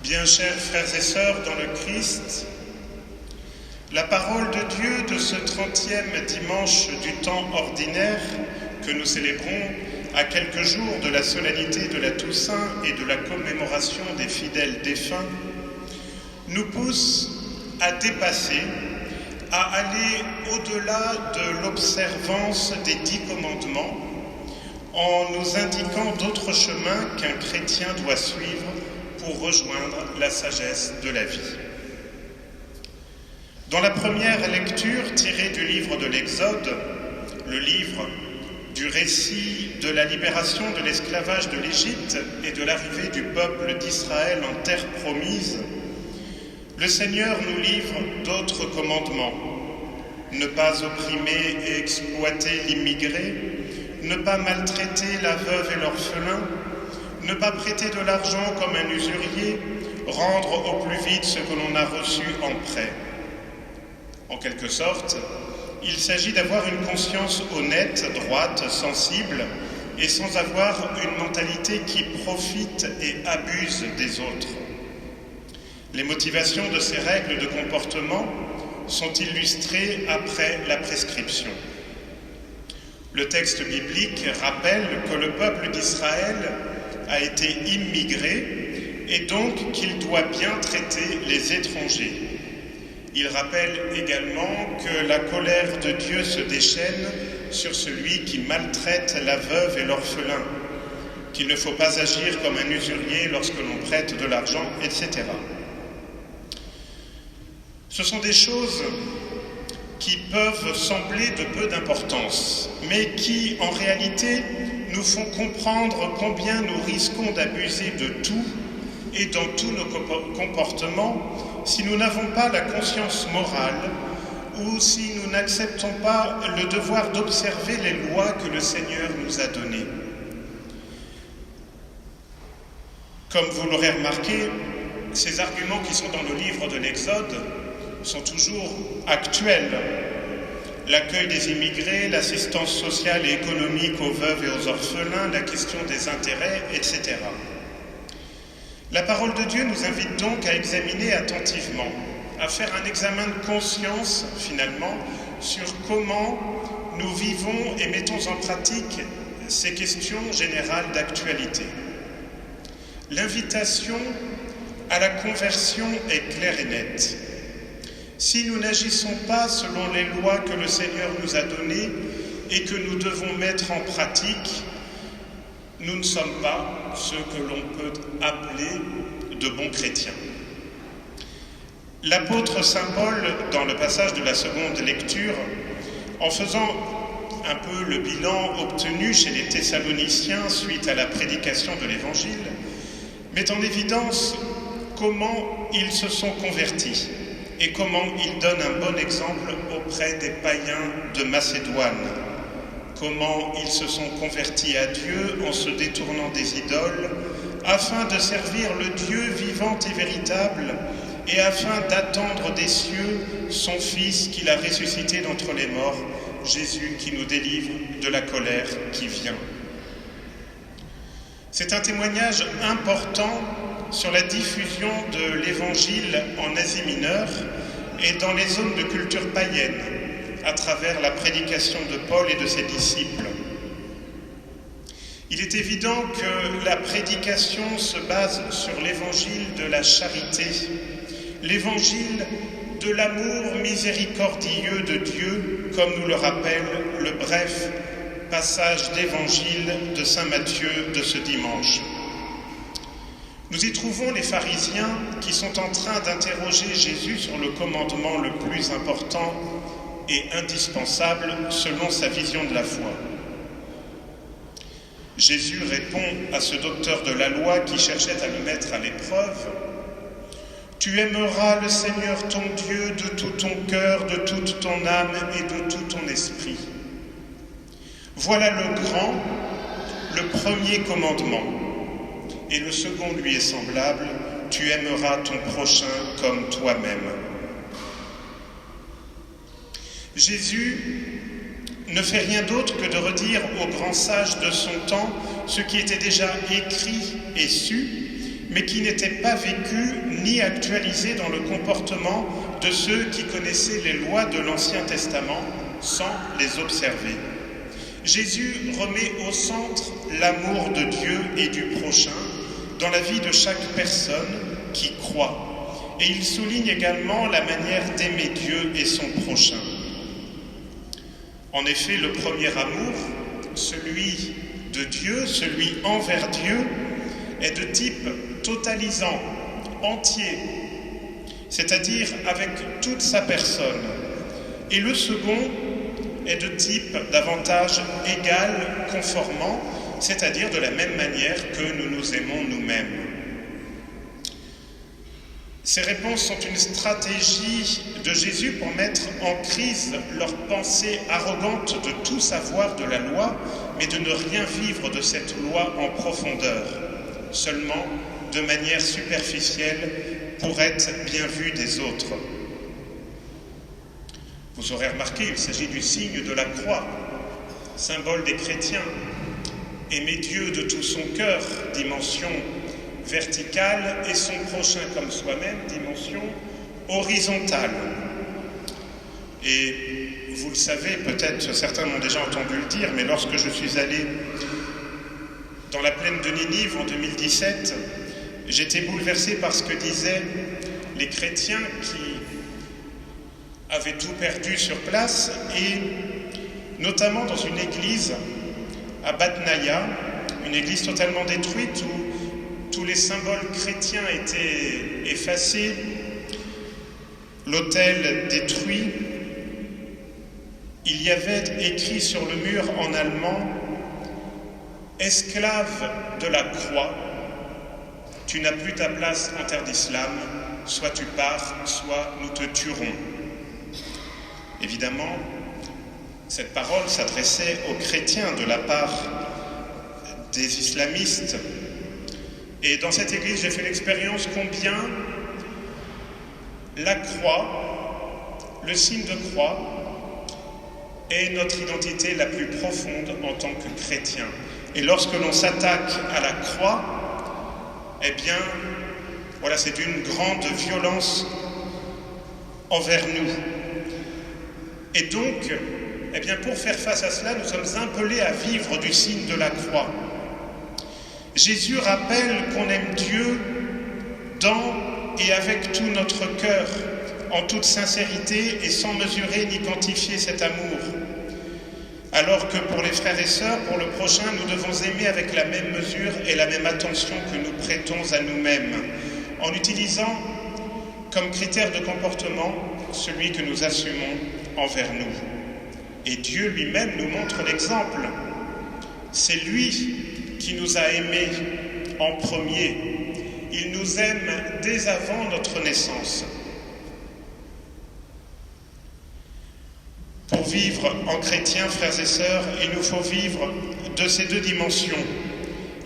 Bien chers frères et sœurs dans le Christ, la parole de Dieu de ce 30e dimanche du temps ordinaire que nous célébrons à quelques jours de la solennité de la Toussaint et de la commémoration des fidèles défunts, nous pousse à dépasser, à aller au-delà de l'observance des 10 commandements en nous indiquant d'autres chemins qu'un chrétien doit suivre pour rejoindre la sagesse de la vie. Dans la première lecture tirée du livre de l'Exode, le livre du récit de la libération de l'esclavage de l'Égypte et de l'arrivée du peuple d'Israël en terre promise, le Seigneur nous livre d'autres commandements. Ne pas opprimer et exploiter l'immigré, ne pas maltraiter la veuve et l'orphelin, ne pas prêter de l'argent comme un usurier, rendre au plus vite ce que l'on a reçu en prêt. En quelque sorte, il s'agit d'avoir une conscience honnête, droite, sensible, et sans avoir une mentalité qui profite et abuse des autres. Les motivations de ces règles de comportement sont illustrées après la prescription. Le texte biblique rappelle que le peuple d'Israël a été immigré et donc qu'il doit bien traiter les étrangers. Il rappelle également que la colère de Dieu se déchaîne sur celui qui maltraite la veuve et l'orphelin, qu'il ne faut pas agir comme un usurier lorsque l'on prête de l'argent, etc. Ce sont des choses qui peuvent sembler de peu d'importance, mais qui, en réalité, nous font comprendre combien nous risquons d'abuser de tout et dans tous nos comportements si nous n'avons pas la conscience morale ou si nous n'acceptons pas le devoir d'observer les lois que le Seigneur nous a données. Comme vous l'aurez remarqué, ces arguments qui sont dans le livre de l'Exode sont toujours actuels. L'accueil des immigrés, l'assistance sociale et économique aux veuves et aux orphelins, la question des intérêts, etc. La parole de Dieu nous invite donc à examiner attentivement, à faire un examen de conscience, finalement, sur comment nous vivons et mettons en pratique ces questions générales d'actualité. L'invitation à la conversion est claire et nette. Si nous n'agissons pas selon les lois que le Seigneur nous a données et que nous devons mettre en pratique, nous ne sommes pas ce que l'on peut appeler de bons chrétiens. L'apôtre Saint Paul, dans le passage de la seconde lecture, en faisant un peu le bilan obtenu chez les Thessaloniciens suite à la prédication de l'Évangile, met en évidence comment ils se sont convertis et comment ils donnent un bon exemple auprès des païens de Macédoine. Comment ils se sont convertis à Dieu en se détournant des idoles, afin de servir le Dieu vivant et véritable, et afin d'attendre des cieux son Fils qu'il a ressuscité d'entre les morts, Jésus qui nous délivre de la colère qui vient. C'est un témoignage important sur la diffusion de l'Évangile en Asie mineure et dans les zones de culture païenne, à travers la prédication de Paul et de ses disciples. Il est évident que la prédication se base sur l'évangile de la charité, l'évangile de l'amour miséricordieux de Dieu, comme nous le rappelle le bref passage d'évangile de saint Matthieu de ce dimanche. Nous y trouvons les pharisiens qui sont en train d'interroger Jésus sur le commandement le plus important et indispensable selon sa vision de la foi. Jésus répond à ce docteur de la loi qui cherchait à le mettre à l'épreuve : « Tu aimeras le Seigneur ton Dieu de tout ton cœur, de toute ton âme et de tout ton esprit. Voilà le grand, le premier commandement. Et le second lui est semblable, tu aimeras ton prochain comme toi-même. » Jésus ne fait rien d'autre que de redire aux grands sages de son temps ce qui était déjà écrit et su, mais qui n'était pas vécu ni actualisé dans le comportement de ceux qui connaissaient les lois de l'Ancien Testament sans les observer. Jésus remet au centre l'amour de Dieu et du prochain dans la vie de chaque personne qui croit. Et il souligne également la manière d'aimer Dieu et son prochain. En effet, le premier amour, celui de Dieu, celui envers Dieu, est de type totalisant, entier, c'est-à-dire avec toute sa personne. Et le second est de type davantage égal, conformant, c'est-à-dire de la même manière que nous nous aimons nous-mêmes. Ces réponses sont une stratégie de Jésus pour mettre en crise leur pensée arrogante de tout savoir de la loi, mais de ne rien vivre de cette loi en profondeur, seulement de manière superficielle pour être bien vu des autres. Vous aurez remarqué, il s'agit du signe de la croix, symbole des chrétiens. Aimer Dieu de tout son cœur, dimension verticale, et son prochain comme soi-même, dimension horizontale. Et vous le savez, peut-être certains m'ont déjà entendu le dire, mais lorsque je suis allé dans la plaine de Ninive en 2017, j'étais bouleversé par ce que disaient les chrétiens qui avaient tout perdu sur place, et notamment dans une église à Batnaïa, une église totalement détruite où tous les symboles chrétiens étaient effacés, l'autel détruit. Il y avait écrit sur le mur en allemand « Esclave de la croix, tu n'as plus ta place en terre d'islam, soit tu pars, soit nous te tuerons. » Évidemment, cette parole s'adressait aux chrétiens de la part des islamistes. Et dans cette église, j'ai fait l'expérience combien la croix, le signe de croix, est notre identité la plus profonde en tant que chrétien. Et lorsque l'on s'attaque à la croix, eh bien, voilà, c'est d'une grande violence envers nous. Et donc, eh bien, pour faire face à cela, nous sommes appelés à vivre du signe de la croix. Jésus rappelle qu'on aime Dieu dans et avec tout notre cœur, en toute sincérité et sans mesurer ni quantifier cet amour. Alors que pour les frères et sœurs, pour le prochain, nous devons aimer avec la même mesure et la même attention que nous prêtons à nous-mêmes, en utilisant comme critère de comportement celui que nous assumons envers nous. Et Dieu lui-même nous montre l'exemple. C'est lui qui nous a aimés en premier. Il nous aime dès avant notre naissance. Pour vivre en chrétien, frères et sœurs, il nous faut vivre de ces deux dimensions.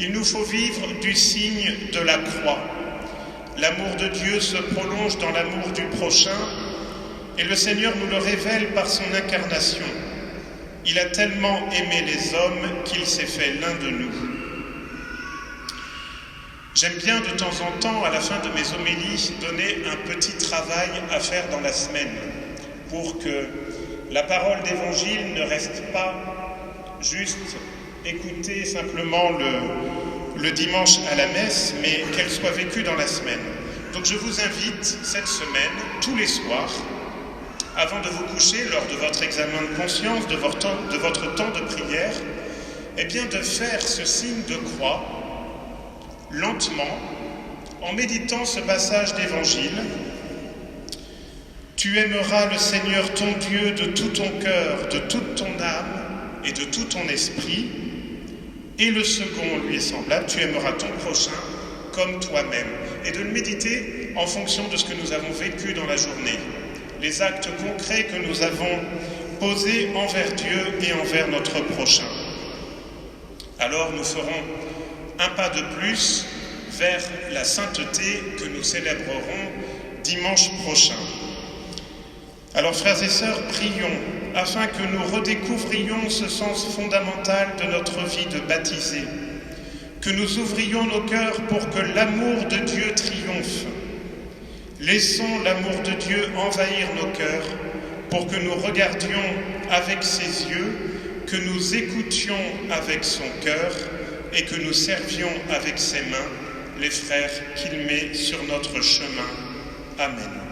Il nous faut vivre du signe de la croix. L'amour de Dieu se prolonge dans l'amour du prochain, et le Seigneur nous le révèle par son incarnation. Il a tellement aimé les hommes qu'il s'est fait l'un de nous. J'aime bien de temps en temps, à la fin de mes homélies, donner un petit travail à faire dans la semaine pour que la parole d'évangile ne reste pas juste écoutée simplement le dimanche à la messe, mais qu'elle soit vécue dans la semaine. Donc je vous invite cette semaine, tous les soirs, avant de vous coucher, lors de votre examen de conscience, de votre temps de prière, eh bien de faire ce signe de croix, lentement, en méditant ce passage d'évangile. Tu aimeras le Seigneur ton Dieu de tout ton cœur, de toute ton âme et de tout ton esprit. Et le second lui est semblable, tu aimeras ton prochain comme toi-même. Et de le méditer en fonction de ce que nous avons vécu dans la journée. Les actes concrets que nous avons posés envers Dieu et envers notre prochain. Alors nous ferons un pas de plus vers la sainteté que nous célébrerons dimanche prochain. Alors frères et sœurs, prions afin que nous redécouvrions ce sens fondamental de notre vie de baptisés, que nous ouvrions nos cœurs pour que l'amour de Dieu triomphe. Laissons l'amour de Dieu envahir nos cœurs pour que nous regardions avec ses yeux, que nous écoutions avec son cœur et que nous servions avec ses mains les frères qu'il met sur notre chemin. Amen.